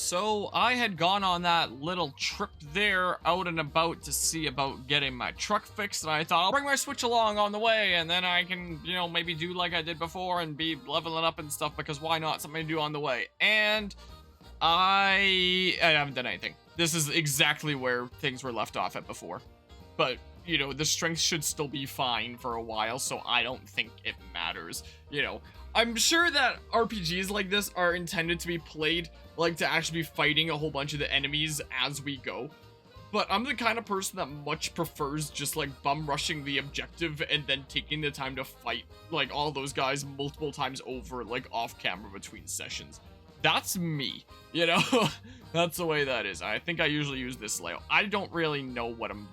So I had gone on that little trip there out and about to see about getting my truck fixed, and I thought I'll bring my Switch along on the way, and then I can, you know, maybe do like I did before and be leveling up and stuff, because why not? Something to do on the way. And I haven't done anything. This is exactly where things were left off at before. But, you know, the strength should still be fine for a while, so I don't think it matters. You know, I'm sure that RPGs like this are intended to be played, like, to actually be fighting a whole bunch of the enemies as we go. But I'm the kind of person that much prefers just, like, bum rushing the objective and then taking the time to fight, like, all those guys multiple times over, like, off camera between sessions. That's me, you know? That's the way that is. I think I usually use this layout. I don't really know what I'm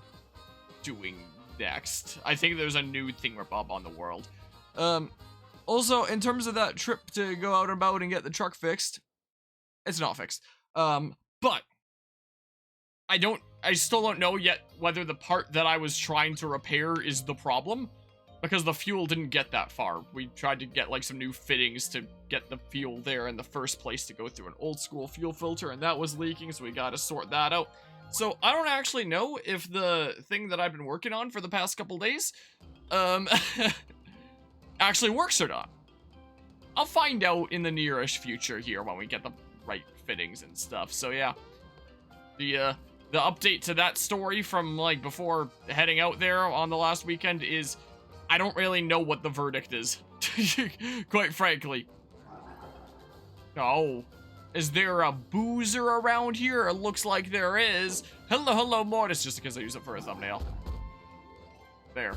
doing next. I think there's a new thingamabob on the world. Also, in terms of that trip to go out and about and get the truck fixed, it's not fixed. But I still don't know yet whether the part that I was trying to repair is the problem, because the fuel didn't get that far. We tried to get like some new fittings to get the fuel there in the first place to go through an old school fuel filter, and that was leaking, so we got to sort that out. So I don't actually know if the thing that I've been working on for the past couple days, actually works or not. I'll find out in the nearish future here when we get the right fittings and stuff. So yeah, the update to that story from like before heading out there on the last weekend is I don't really know what the verdict is, quite frankly. Oh, is there a boozer around here? It looks like there is. Hello, hello, Mortis, just because I use it for a thumbnail. There.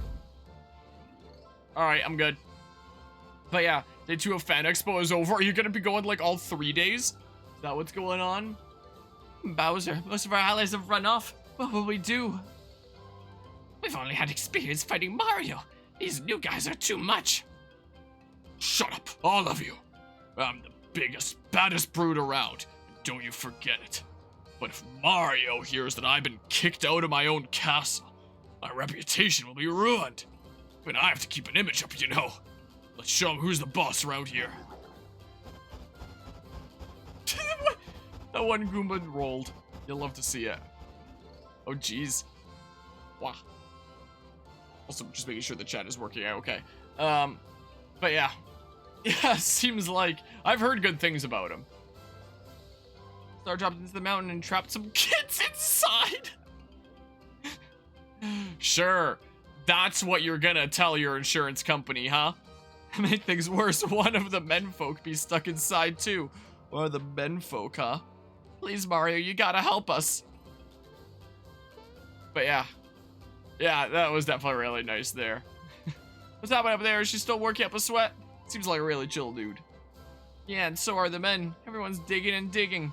Alright, I'm good. But yeah, day 2 of Fan Expo is over. Are you gonna be going like all 3 days? Is that what's going on? Bowser, most of our allies have run off. What will we do? We've only had experience fighting Mario. These new guys are too much. Shut up, all of you. I'm the biggest, baddest brute around. Don't you forget it. But if Mario hears that I've been kicked out of my own castle, my reputation will be ruined. But I have to keep an image up, you know. Let's show him who's the boss around here. That one Goomba rolled. You'll love to see it. Oh, jeez. Wow. Also, just making sure the chat is working out okay. But yeah. Yeah, seems like I've heard good things about him. Star dropped into the mountain and trapped some kids inside. Sure. That's what you're gonna tell your insurance company, huh? To make things worse, one of the menfolk be stuck inside too. One of the menfolk, huh? Please, Mario, you gotta help us. But yeah. Yeah, that was definitely really nice there. What's happening up there? Is she still working up a sweat? Seems like a really chill dude. Yeah, and so are the men. Everyone's digging and digging.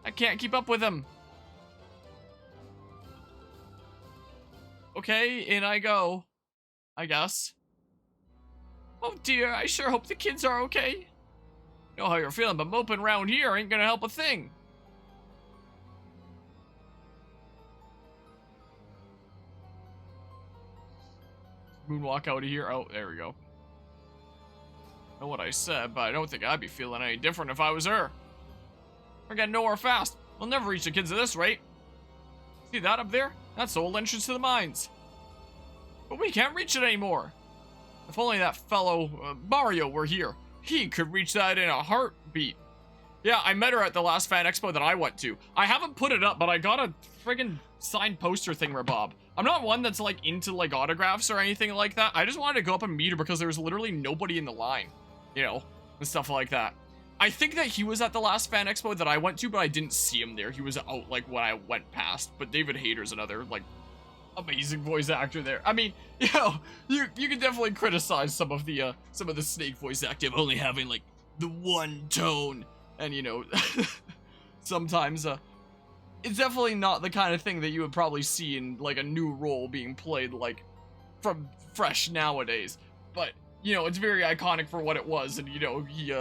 I can't keep up with them. Okay, in I go. I guess. Oh dear, I sure hope the kids are okay. Know how you're feeling, but moping around here ain't gonna help a thing. Moonwalk out of here. Oh, there we go. Know what I said, but I don't think I'd be feeling any different if I was her. We're getting nowhere fast. We'll never reach the kids at this rate. See that up there? That's the old entrance to the mines. But we can't reach it anymore. If only that fellow Mario were here. He could reach that in a heartbeat. Yeah, I met her at the last Fan Expo that I went to. I haven't put it up, but I got a friggin' signed poster thingamabob. I'm not one that's like into like autographs or anything like that. I just wanted to go up and meet her because there was literally nobody in the line, you know, and stuff like that. I think that he was at the last Fan Expo that I went to, but I didn't see him there. He was out like when I went past. But David Hayter's another like amazing voice actor there. I mean, you know, you can definitely criticize some of the Snake voice acting only having like the one tone, and you know, sometimes it's definitely not the kind of thing that you would probably see in like a new role being played like from fresh nowadays. But you know, it's very iconic for what it was, and you know, he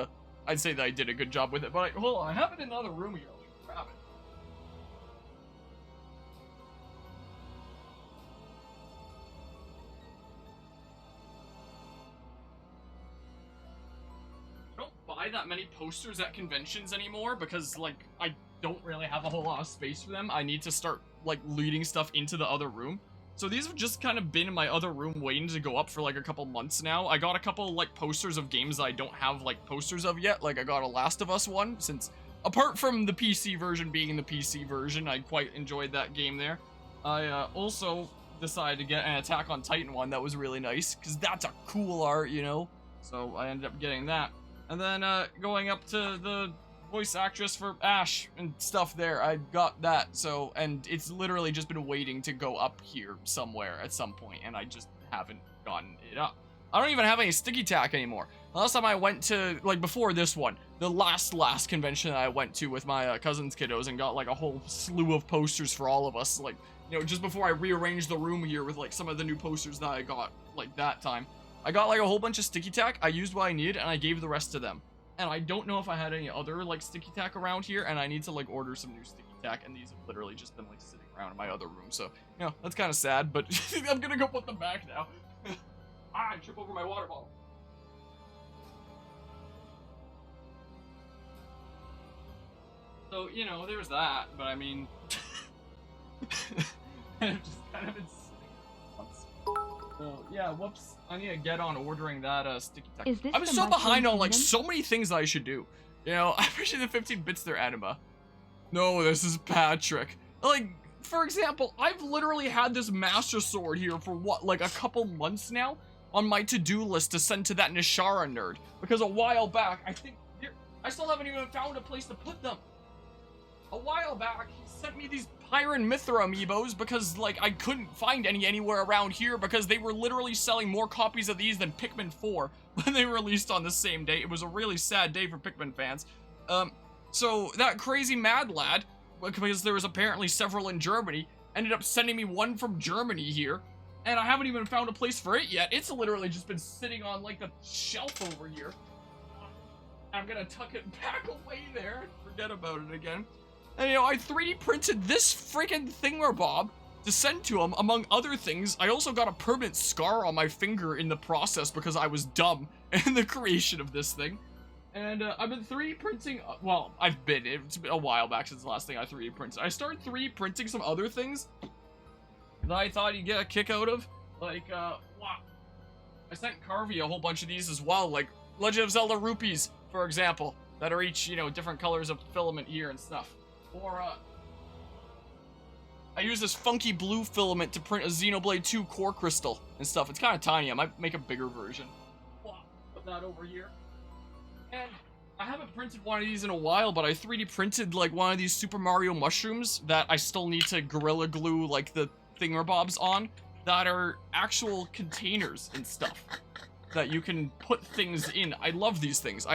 I'd say that I did a good job with it. But hold on, I have it in another room here. Let me grab it. I don't buy that many posters at conventions anymore because, like, I don't really have a whole lot of space for them. I need to start, like, leading stuff into the other room. So these have just kind of been in my other room waiting to go up for, like, a couple months now. I got a couple, like, posters of games that I don't have, like, posters of yet. Like, I got a Last of Us one, since, apart from the PC version being the PC version, I quite enjoyed that game there. I, also decided to get an Attack on Titan one that was really nice, because that's a cool art, you know? So I ended up getting that. And then, going up to the voice actress for Ash and stuff there, I got that, so, and it's literally just been waiting to go up here somewhere at some point, and I just haven't gotten it up. I don't even have any sticky tack anymore. The last time I went to, like, before this one, the last convention that I went to with my cousin's kiddos and got, like, a whole slew of posters for all of us, like, you know, just before I rearranged the room here with, like, some of the new posters that I got, like, that time. I got, like, a whole bunch of sticky tack, I used what I needed, and I gave the rest to them. And I don't know if I had any other, like, sticky tack around here, and I need to, like, order some new sticky tack, and these have literally just been, like, sitting around in my other room, so, you know, that's kind of sad, but I'm gonna go put them back now. I trip over my water bottle. So, you know, there's that, but I mean, I've just kind of been sitting once. So, yeah, whoops. I need to get on ordering that sticky tack. I'm so behind on, like, so many things that I should do. You know, I appreciate the 15 bits there, Anima. No, this is Patrick. Like, for example, I've literally had this Master Sword here for, what, like, a couple months now on my to-do list to send to that Nishara nerd. Because a while back, I think, I still haven't even found a place to put them. A while back, he sent me these Pyron Mithra amiibos because, like, I couldn't find any anywhere around here because they were literally selling more copies of these than Pikmin 4 when they released on the same day. It was a really sad day for Pikmin fans. So that crazy mad lad, because there was apparently several in Germany, ended up sending me one from Germany here, and I haven't even found a place for it yet. It's literally just been sitting on, like, the shelf over here. I'm gonna tuck it back away there and forget about it again. And, you know, I 3D printed this freaking thingamabob to send to him, among other things. I also got a permanent scar on my finger in the process because I was dumb in the creation of this thing. And I've been 3D printing, well, it's been a while back since the last thing I 3D printed. I started 3D printing some other things that I thought you'd get a kick out of. Like, wow. I sent Carvey a whole bunch of these as well, like Legend of Zelda rupees, for example, that are each, you know, different colors of filament here and stuff. Or, I use this funky blue filament to print a Xenoblade 2 core crystal and stuff. It's kind of tiny. I might make a bigger version. Put that over here. And I haven't printed one of these in a while, but I 3D printed, like, one of these Super Mario mushrooms that I still need to Gorilla Glue, like, the thingamabobs on, that are actual containers and stuff that you can put things in. I love these things.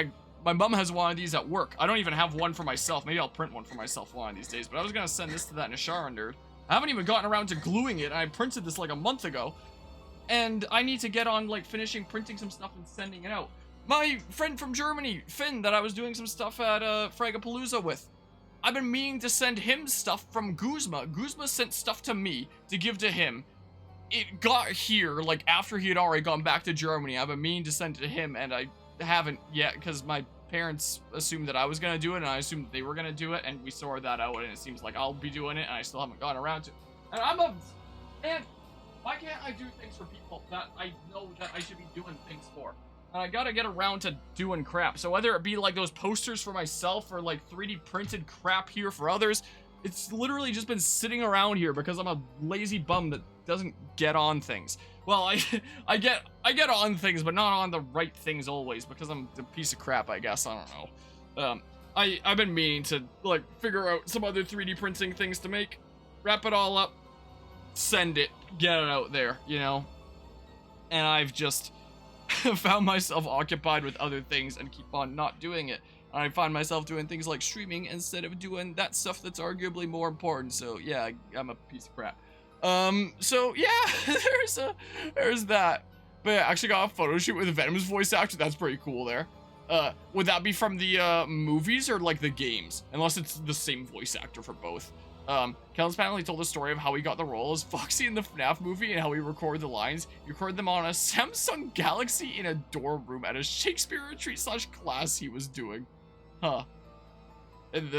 My mom has one of these at work. I don't even have one for myself. Maybe I'll print one for myself one of these days, but I was gonna send this to that Nishara nerd. I haven't even gotten around to gluing it, and I printed this like a month ago. And I need to get on, like, finishing printing some stuff and sending it out. My friend from Germany, Finn, that I was doing some stuff at Fragapalooza with, I've been meaning to send him stuff from Guzma. Guzma sent stuff to me to give to him. It got here, like, after he had already gone back to Germany. I've been meaning to send it to him, and I haven't yet, because my parents assumed that I was going to do it, and I assumed they were going to do it, and we sorted that out, and it seems like I'll be doing it, and I still haven't gotten around to it. And man, why can't I do things for people that I know that I should be doing things for? And I gotta get around to doing crap. So whether it be, like, those posters for myself, or, like, 3D printed crap here for others, it's literally just been sitting around here because I'm a lazy bum that doesn't get on things. Well, I get on things, but not on the right things always, because I'm a piece of crap, I guess. I don't know. I've been meaning to, like, figure out some other 3D printing things to make, wrap it all up, send it, get it out there, you know? And I've just found myself occupied with other things and keep on not doing it. And I find myself doing things like streaming instead of doing that stuff that's arguably more important. So yeah, I'm a piece of crap. So yeah, there's that. But yeah, I actually got a photo shoot with Venom's voice actor. That's pretty cool there. Would that be from the movies or, like, the games? Unless it's the same voice actor for both. Kellen's apparently told the story of how he got the role as Foxy in the FNAF movie and how he recorded the lines. He recorded them on a Samsung Galaxy in a dorm room at a Shakespeare retreat / class he was doing. Huh. And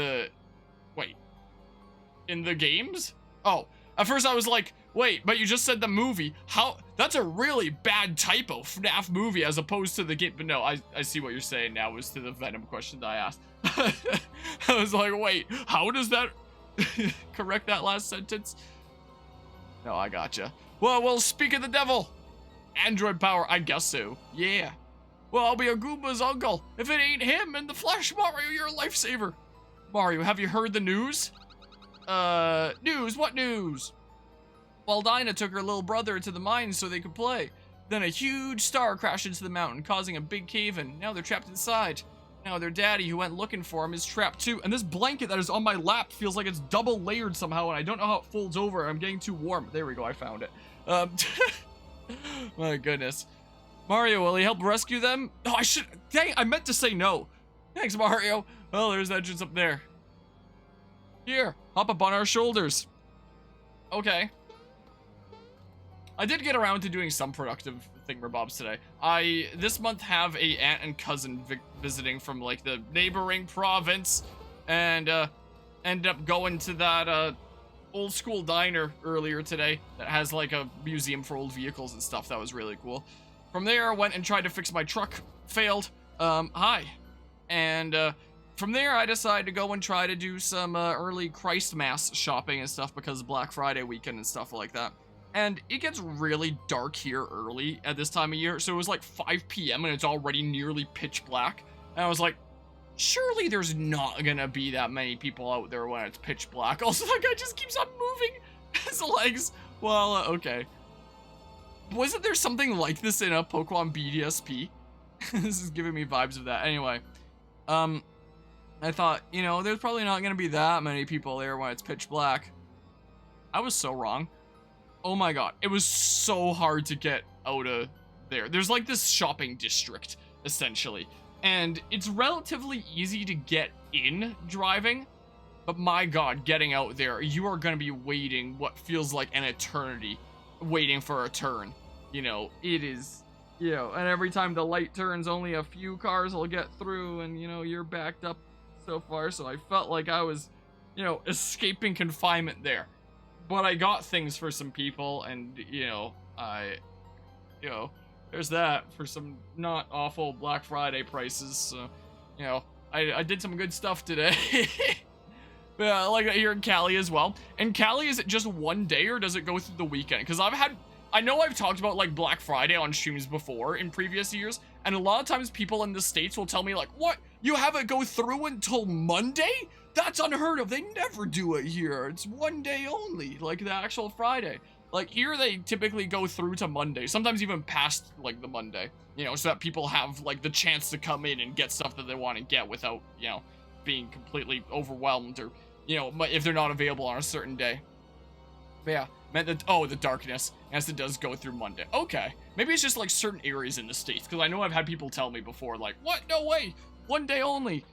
in the games? Oh, at first I was like, wait, but you just said the movie. How? That's a really bad typo, FNAF movie, as opposed to the game. But no, I see what you're saying now as to the Venom question that I asked. I was like, wait, how does that correct that last sentence? No, I gotcha. Well, speak of the devil. Android power, I guess so. Yeah. Well, I'll be a Goomba's uncle. If it ain't him in the flesh, Mario, you're a lifesaver. Mario, have you heard the news? News? What news? Well, Dinah took her little brother to the mines so they could play. Then a huge star crashed into the mountain, causing a big cave-in. Now they're trapped inside. Now their daddy, who went looking for him, is trapped too. And this blanket that is on my lap feels like it's double layered somehow, and I don't know how it folds over. I'm getting too warm. There we go, I found it. My goodness. Mario, will he help rescue them? Oh, dang, I meant to say no. Thanks, Mario. Well, there's the entrance up there. Here, hop up on our shoulders. Okay. I did get around to doing some productive thingamabobs today. This month have a aunt and cousin visiting from like the neighboring province, and ended up going to that old school diner earlier today that has like a museum for old vehicles and stuff. That was really cool. From there, I went and tried to fix my truck. Failed. Hi. And from there, I decided to go and try to do some early Christmas shopping and stuff because of Black Friday weekend and stuff like that. And it gets really dark here early at this time of year. So it was like 5 p.m. and it's already nearly pitch black. And I was like, surely there's not gonna be that many people out there when it's pitch black. Also, that guy just keeps on moving his legs. Well, okay. Wasn't there something like this in a Pokemon BDSP? This is giving me vibes of that. Anyway, I thought, you know, there's probably not gonna be that many people there when it's pitch black. I was so wrong. Oh my god, it was so hard to get out of there. There's like this shopping district, essentially. And it's relatively easy to get in driving, but my god, getting out there, you are gonna be waiting what feels like an eternity, waiting for a turn. You know, it is, you know, and every time the light turns, only a few cars will get through, and you know, you're backed up so far, so I felt like I was, you know, escaping confinement there. But I got things for some people, and, you know, there's that for some not awful Black Friday prices. So, you know, I did some good stuff today. But I like that here in Cali as well. And Cali, is it just one day, or does it go through the weekend? Because I know I've talked about, like, Black Friday on streams before in previous years, and a lot of times people in the States will tell me, like, what? You have it go through until Monday? That's unheard of. They never do it here. It's one day only, like the actual Friday. Like here, they typically go through to Monday, sometimes even past like the Monday, you know, so that people have like the chance to come in and get stuff that they want to get without, you know, being completely overwhelmed or, you know, if they're not available on a certain day. But yeah, meant that, oh, the darkness, yes, it does go through Monday. Okay, maybe it's just like certain areas in the States, because I know I've had people tell me before, like, what? No way, one day only.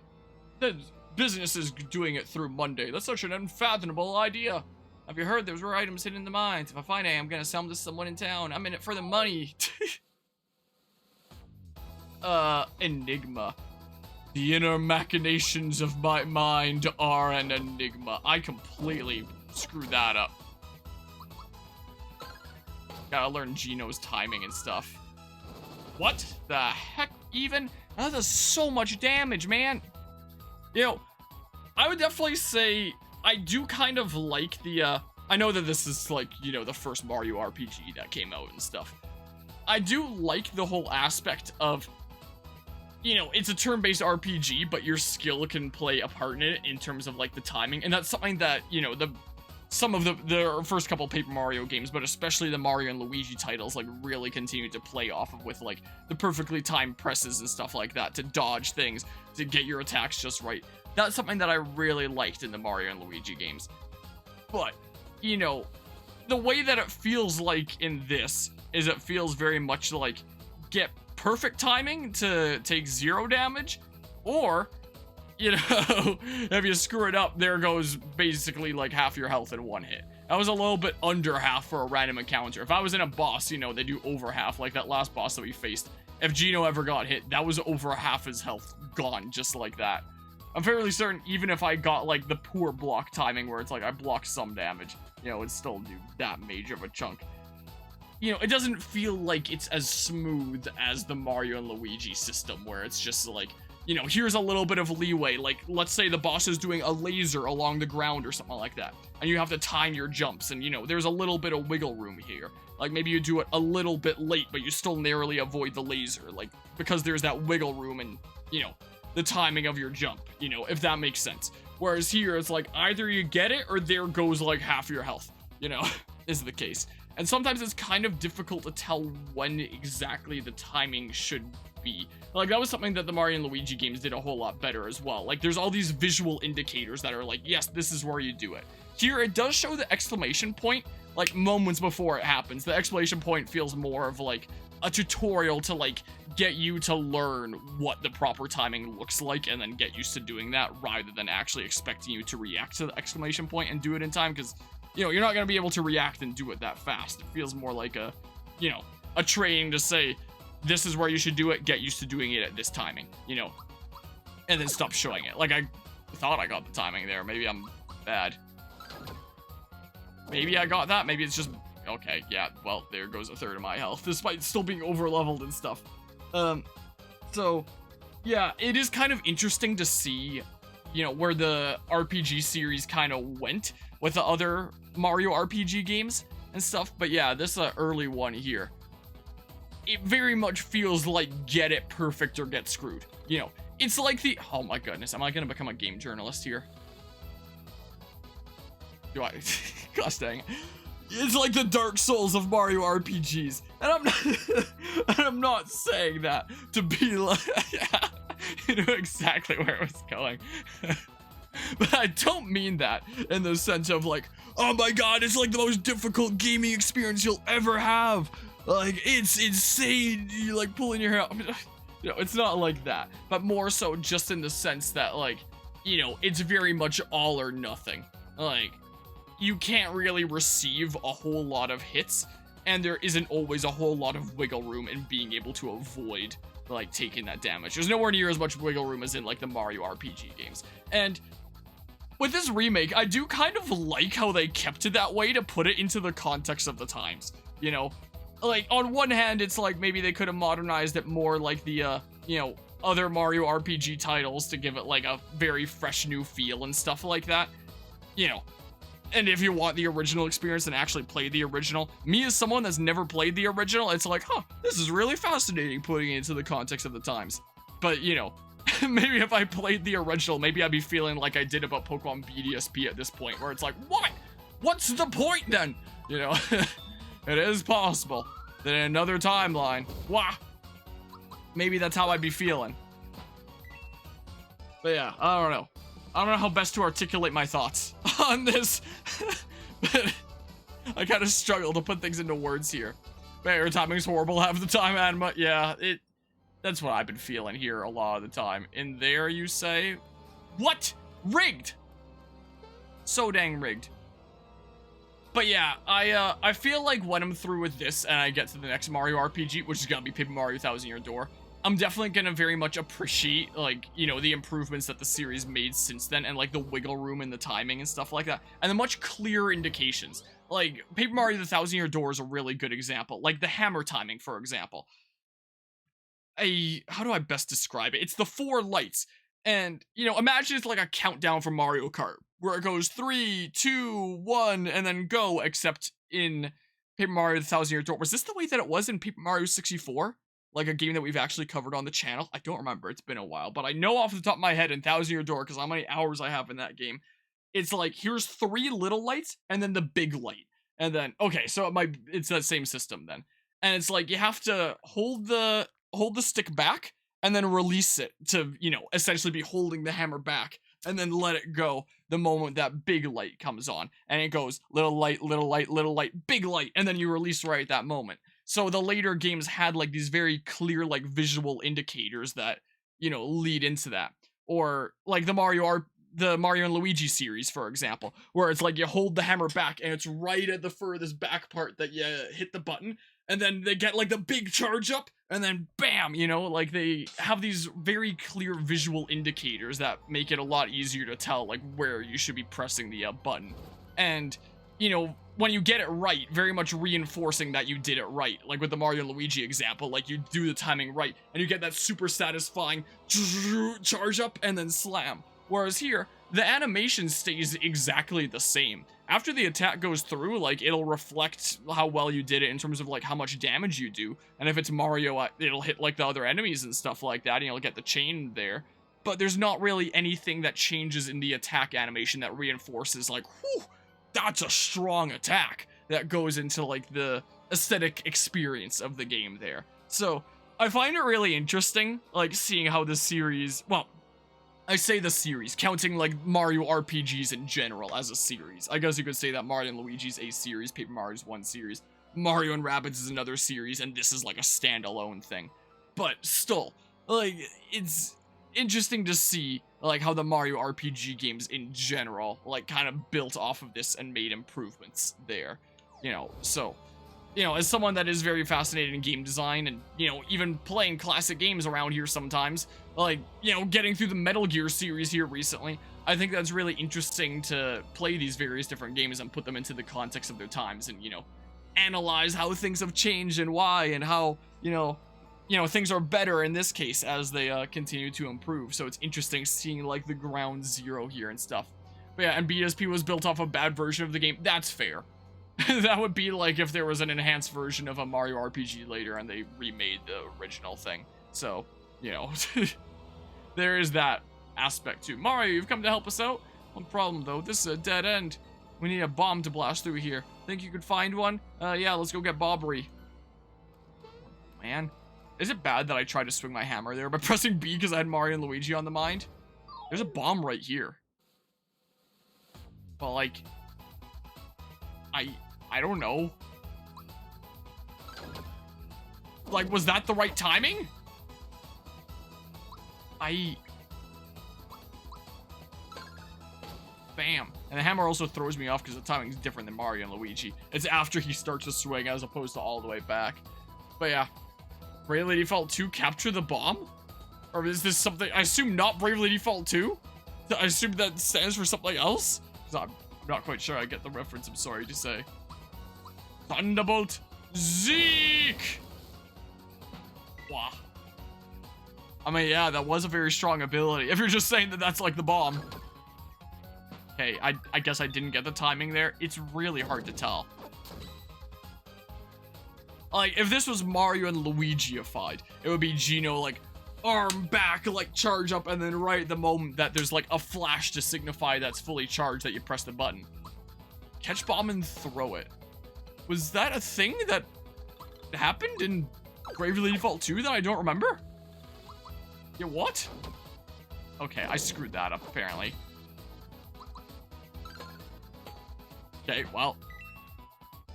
The business is doing it through Monday. That's such an unfathomable idea. Have you heard there's rare items hidden in the mines? If I find any, I'm gonna sell them to someone in town. I'm in it for the money. Enigma. The inner machinations of my mind are an enigma. I completely screwed that up. Gotta learn Gino's timing and stuff. What the heck even? That does so much damage, man. You know, I would definitely say I do kind of like the, I know that this is like, you know, the first Mario RPG that came out and stuff. I do like the whole aspect of, you know, it's a turn-based RPG, but your skill can play a part in it in terms of like the timing. And that's something that, you know, some of the first couple Paper Mario games, but especially the Mario and Luigi titles, like really continue to play off of with like the perfectly timed presses and stuff like that to dodge things, to get your attacks just right. That's something that I really liked in the Mario and Luigi games. But, you know, the way that it feels like in this is it feels very much like get perfect timing to take 0 damage, or, you know, if you screw it up, there goes basically like half your health in one hit. That was a little bit under half for a random encounter. If I was in a boss, you know, they do over half, like that last boss that we faced. If Gino ever got hit, that was over half his health gone, just like that. I'm fairly certain even if I got, like, the poor block timing where it's like I block some damage, you know, it'd still do that major of a chunk. You know, it doesn't feel like it's as smooth as the Mario and Luigi system where it's just like, you know, here's a little bit of leeway. Like, let's say the boss is doing a laser along the ground or something like that, and you have to time your jumps, and, you know, there's a little bit of wiggle room here. Like, maybe you do it a little bit late, but you still narrowly avoid the laser, like, because there's that wiggle room and, you know, the timing of your jump, you know, if that makes sense. Whereas here, it's like, either you get it, or there goes, like, half your health, you know, is the case. And sometimes it's kind of difficult to tell when exactly the timing should be. Like, that was something that the Mario and Luigi games did a whole lot better as well. Like, there's all these visual indicators that are like, yes, this is where you do it. Here, it does show the exclamation point, like, moments before it happens. The exclamation point feels more of, like, a tutorial to, like, get you to learn what the proper timing looks like and then get used to doing that, rather than actually expecting you to react to the exclamation point and do it in time, because, you know, you're not going to be able to react and do it that fast. It feels more like a, you know, a training to say, this is where you should do it, get used to doing it at this timing, you know, and then stop showing it. Like, I thought I got the timing there. Maybe I'm bad. Maybe I got that. Maybe it's just, okay, yeah, well, there goes a third of my health, despite still being over-leveled and stuff. So, yeah, it is kind of interesting to see, you know, where the RPG series kind of went with the other Mario RPG games and stuff. But yeah, this early one here, it very much feels like get it perfect or get screwed. You know, it's like the, oh my goodness, am I gonna become a game journalist here? Do I? Gosh dang it. It's like the Dark Souls of Mario RPGs. And I'm not saying that to be like, yeah, you know exactly where it was going. But I don't mean that in the sense of like, oh my god, it's like the most difficult gaming experience you'll ever have. Like, it's insane. You're like pulling your hair out. You know, it's not like that. But more so just in the sense that, like, you know, it's very much all or nothing. Like, you can't really receive a whole lot of hits, and there isn't always a whole lot of wiggle room in being able to avoid, like, taking that damage. There's nowhere near as much wiggle room as in, like, the Mario RPG games. And with this remake, I do kind of like how they kept it that way to put it into the context of the times, you know? Like, on one hand, it's like maybe they could have modernized it more like the, you know, other Mario RPG titles to give it, like, a very fresh new feel and stuff like that, you know? And if you want the original experience and actually play the original, me as someone that's never played the original, it's like, huh, this is really fascinating putting it into the context of the times. But, you know, maybe if I played the original, maybe I'd be feeling like I did about Pokemon BDSP at this point, where it's like, what? What's the point then? You know, it is possible that in another timeline, wow, maybe that's how I'd be feeling. But yeah, I don't know. I don't know how best to articulate my thoughts on this, but I kind of struggle to put things into words here. But your timing's horrible half the time, Adama. Yeah, that's what I've been feeling here a lot of the time. In there, you say? What? Rigged! So dang rigged. But yeah, I feel like when I'm through with this and I get to the next Mario RPG, which is gonna be Paper Mario Thousand Year Door, I'm definitely gonna very much appreciate, like, you know, the improvements that the series made since then, and like the wiggle room and the timing and stuff like that, and the much clearer indications. Like, Paper Mario the Thousand Year Door is a really good example. Like the hammer timing, for example. How do I best describe it? It's the 4 lights, and, you know, imagine it's like a countdown from Mario Kart, where it goes 3, 2, 1, and then go, except in Paper Mario the Thousand Year Door. Was this the way that it was in Paper Mario 64? Like a game that we've actually covered on the channel? I don't remember, it's been a while, but I know off the top of my head in Thousand Year Door, because how many hours I have in that game, it's like, here's 3 little lights, and then the big light. And then, okay, so it's that same system then. And it's like, you have to hold the stick back, and then release it to, you know, essentially be holding the hammer back, and then let it go the moment that big light comes on. And it goes, little light, little light, little light, big light, and then you release right at that moment. So the later games had like these very clear like visual indicators that, you know, lead into that. Or like the Mario and Luigi series, for example, where it's like you hold the hammer back and it's right at the furthest back part that you hit the button, and then they get like the big charge up, and then bam, you know, like they have these very clear visual indicators that make it a lot easier to tell like where you should be pressing the button. And, you know, when you get it right, very much reinforcing that you did it right. Like with the Mario and Luigi example, like you do the timing right, and you get that super satisfying charge up and then slam. Whereas here, the animation stays exactly the same. After the attack goes through, like, it'll reflect how well you did it in terms of, like, how much damage you do. And if it's Mario, it'll hit, like, the other enemies and stuff like that, and you'll get the chain there. But there's not really anything that changes in the attack animation that reinforces, like, whew, that's a strong attack. That goes into, like, the aesthetic experience of the game there. So, I find it really interesting, like, seeing how the series, well, I say the series, counting like Mario RPGs in general as a series. I guess you could say that Mario and Luigi's a series, Paper Mario's one series, Mario and Rabbids is another series, and this is like a standalone thing. But still, like, it's interesting to see like how the Mario RPG games in general like kind of built off of this and made improvements there. You know, so, you know, as someone that is very fascinated in game design and, you know, even playing classic games around here sometimes, like, you know, getting through the Metal Gear series here recently, I think that's really interesting to play these various different games and put them into the context of their times and, you know, analyze how things have changed and why and how, you know, things are better in this case as they continue to improve. So it's interesting seeing like the ground zero here and stuff. But yeah, and BDSP was built off a bad version of the game. That's fair. That would be like if there was an enhanced version of a Mario RPG later and they remade the original thing. So, you know, there is that aspect too. Mario, you've come to help us out? One problem though, this is a dead end. We need a bomb to blast through here. Think you could find one? Yeah, let's go get Bobbery. Man, is it bad that I tried to swing my hammer there by pressing B because I had Mario and Luigi on the mind? There's a bomb right here. But like, I don't know. Like, was that the right timing? Bam. And the hammer also throws me off because the timing is different than Mario and Luigi. It's after he starts to swing as opposed to all the way back. But yeah. Bravely Default 2 capture the bomb? Or is this something, I assume not Bravely Default 2? I assume that stands for something else? Because I'm not quite sure I get the reference, I'm sorry to say. Thunderbolt Zeke! Wow. I mean, yeah, that was a very strong ability. If you're just saying that that's like the bomb. Okay, I guess I didn't get the timing there. It's really hard to tell. Like, if this was Mario and Luigi-ified, it would be Gino, like, arm back, like, charge up, and then right at the moment that there's, like, a flash to signify that's fully charged that you press the button. Catch bomb and throw it. Was that a thing that happened in Bravely Default 2 that I don't remember? Yeah, what? Okay, I screwed that up, apparently. Okay, well.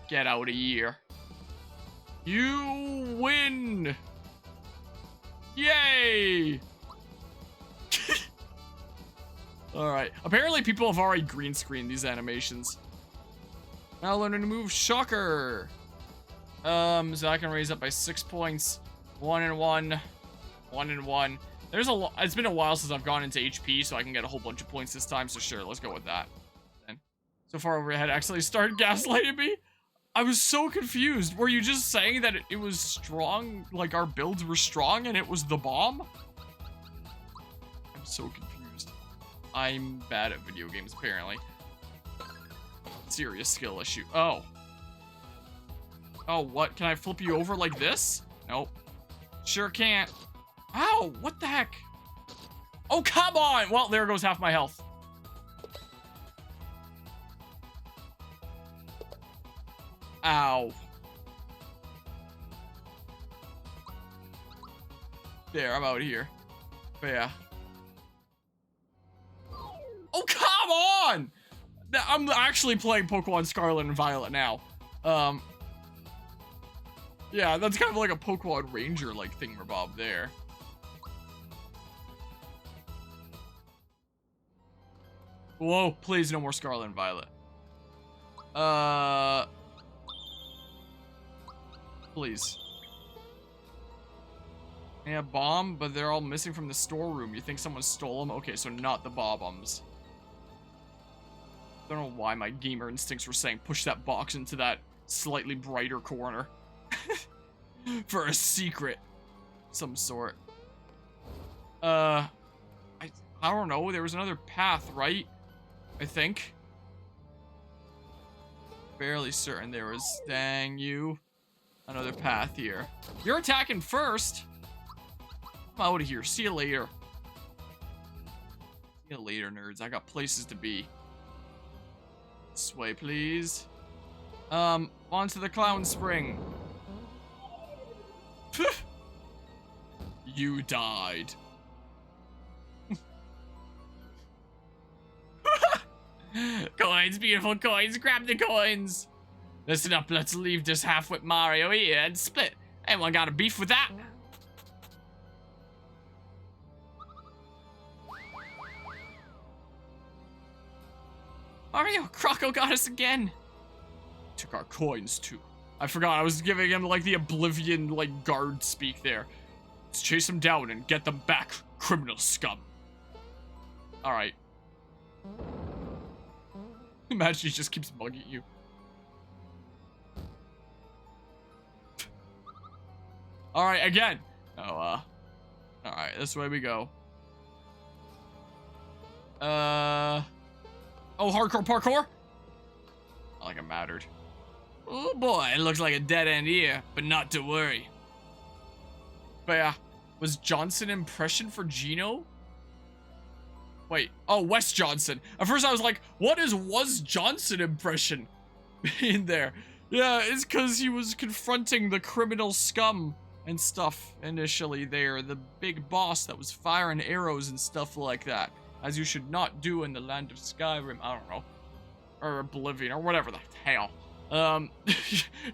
Get out of here. You win! Yay! Alright, apparently people have already green screened these animations. Now learning to move, shocker! So I can raise up by 6 points. 1 and 1. 1 and 1. There's a lot. It's been a while since I've gone into HP, so I can get a whole bunch of points this time. So sure, let's go with that. And so far overhead actually started gaslighting me. I was so confused. Were you just saying that it was strong, like our builds were strong, and it was the bomb? I'm so confused. I'm bad at video games, apparently. Serious skill issue. Oh. Oh, what? Can I flip you over like this? Nope. Sure can't. Ow, what the heck? Oh, come on! Well, there goes half my health. Ow. There, I'm out of here. But yeah. Oh, come on! I'm actually playing Pokemon Scarlet and Violet now. Yeah, that's kind of like a Pokemon Ranger-like thingamabob there. Whoa, please no more Scarlet and Violet. Please. Yeah, bomb, but they're all missing from the storeroom. You think someone stole them? Okay, so not the bob-ums. Don't know why my gamer instincts were saying push that box into that slightly brighter corner. For a secret. Some sort. I don't know. There was another path, right? I think. Fairly certain there was. Dang you. Another path here. You're attacking first. I'm out of here. See you later. See you later, nerds. I got places to be. This way, please. Onto the clown spring. You died. Coins, beautiful coins. Grab the coins. Listen up, let's leave this half-wit Mario here and split. Anyone got a beef with that? Mario, Croco got us again. Took our coins too. I forgot I was giving him like the Oblivion like guard speak there. Let's chase him down and get them back, criminal scum. Alright. Imagine he just keeps mugging you. Alright, again. Oh, alright, this way we go. Oh, hardcore parkour? Not like it mattered. Oh boy, it looks like a dead end here, but not to worry. But yeah, was Johnson impression for Gino? Wait, oh, Wes Johnson. At first I was like, what is was Johnson impression in there? Yeah, it's because he was confronting the criminal scum and stuff initially there. The big boss that was firing arrows and stuff like that. As you should not do in the land of Skyrim. I don't know. Or Oblivion, or whatever the hell.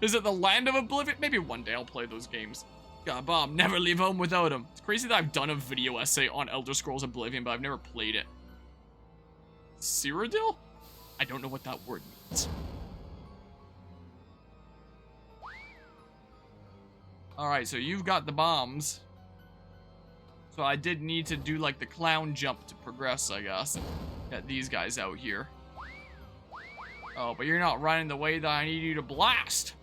Is it the land of Oblivion? Maybe one day I'll play those games. God, Bob, never leave home without him. It's crazy that I've done a video essay on Elder Scrolls Oblivion, but I've never played it. Cyrodiil? I don't know what that word means. Alright, so you've got the bombs. So I did need to do like the clown jump to progress, I guess. Get these guys out here. Oh, but you're not running the way that I need you to blast.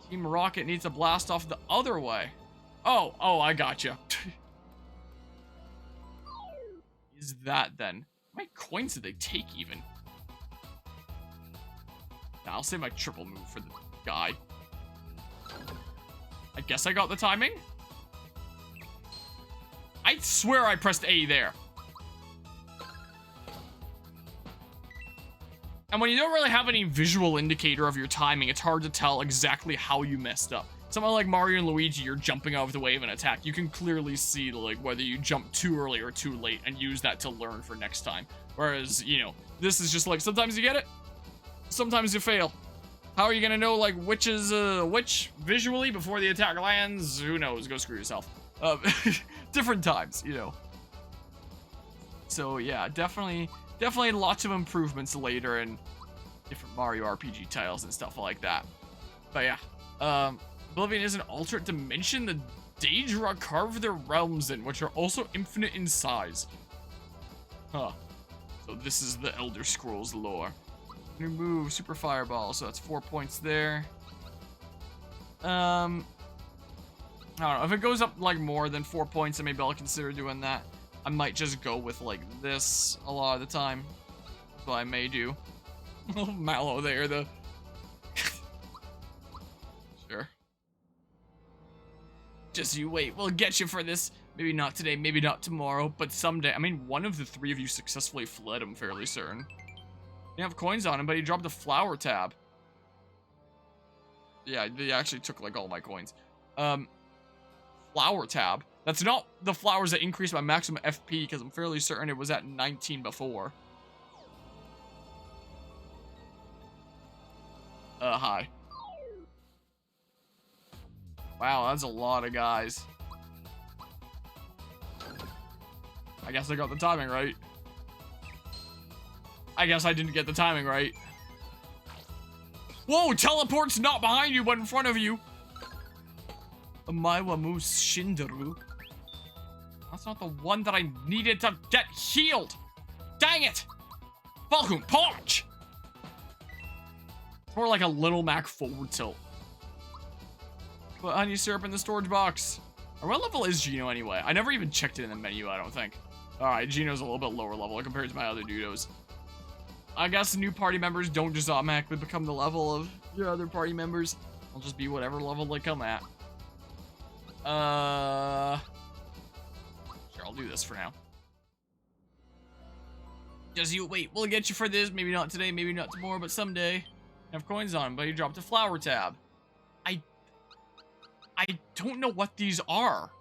Team Rocket needs to blast off the other way. Oh, I gotcha. Is that then? How many coins did they take even? Nah, I'll save my triple move for the guy. I guess I got the timing? I swear I pressed A there. And when you don't really have any visual indicator of your timing, it's hard to tell exactly how you messed up. Something like Mario and Luigi, you're jumping out of the way of an attack. You can clearly see like whether you jumped too early or too late and use that to learn for next time. Whereas, you know, this is just like sometimes you get it, sometimes you fail. How are you gonna know like which is which visually before the attack lands? Who knows? Go screw yourself. Different times, you know. So yeah, definitely lots of improvements later in different Mario RPG titles and stuff like that. But yeah, Oblivion is an alternate dimension the Daedra carve their realms in, which are also infinite in size. Huh. So this is the Elder Scrolls lore. New move, Super Fireball, so that's 4 points there. I don't know, if it goes up like more than 4 points, then maybe I'll consider doing that. I might just go with like this a lot of the time. That's what I may do. Oh, Mallow there, the... Sure. Just you wait, we'll get you for this. Maybe not today, maybe not tomorrow, but someday. I mean, one of the three of you successfully fled, I'm fairly certain. He didn't have coins on him, but he dropped the flower tab. Yeah, they actually took like all my coins. Flower tab. That's not the flowers that increase my maximum FP, because I'm fairly certain it was at 19 before. Hi. Wow, that's a lot of guys. I guess I got the timing right. I guess I didn't get the timing right. Whoa, teleport's not behind you, but in front of you. Amaiwa Moose Shindaru. That's not the one that I needed to get healed. Dang it! Falcon Punch! It's more like a Little Mac forward tilt. Put honey syrup in the storage box. Or what level is Gino anyway? I never even checked it in the menu, I don't think. Alright, Gino's a little bit lower level compared to my other dudos. I guess new party members don't just automatically become the level of your other party members. They'll just be whatever level they come at. Sure, I'll do this for now. Just you wait, we'll get you for this. Maybe not today, maybe not tomorrow, but someday. Have coins on, but you dropped a flower tab. I don't know what these are.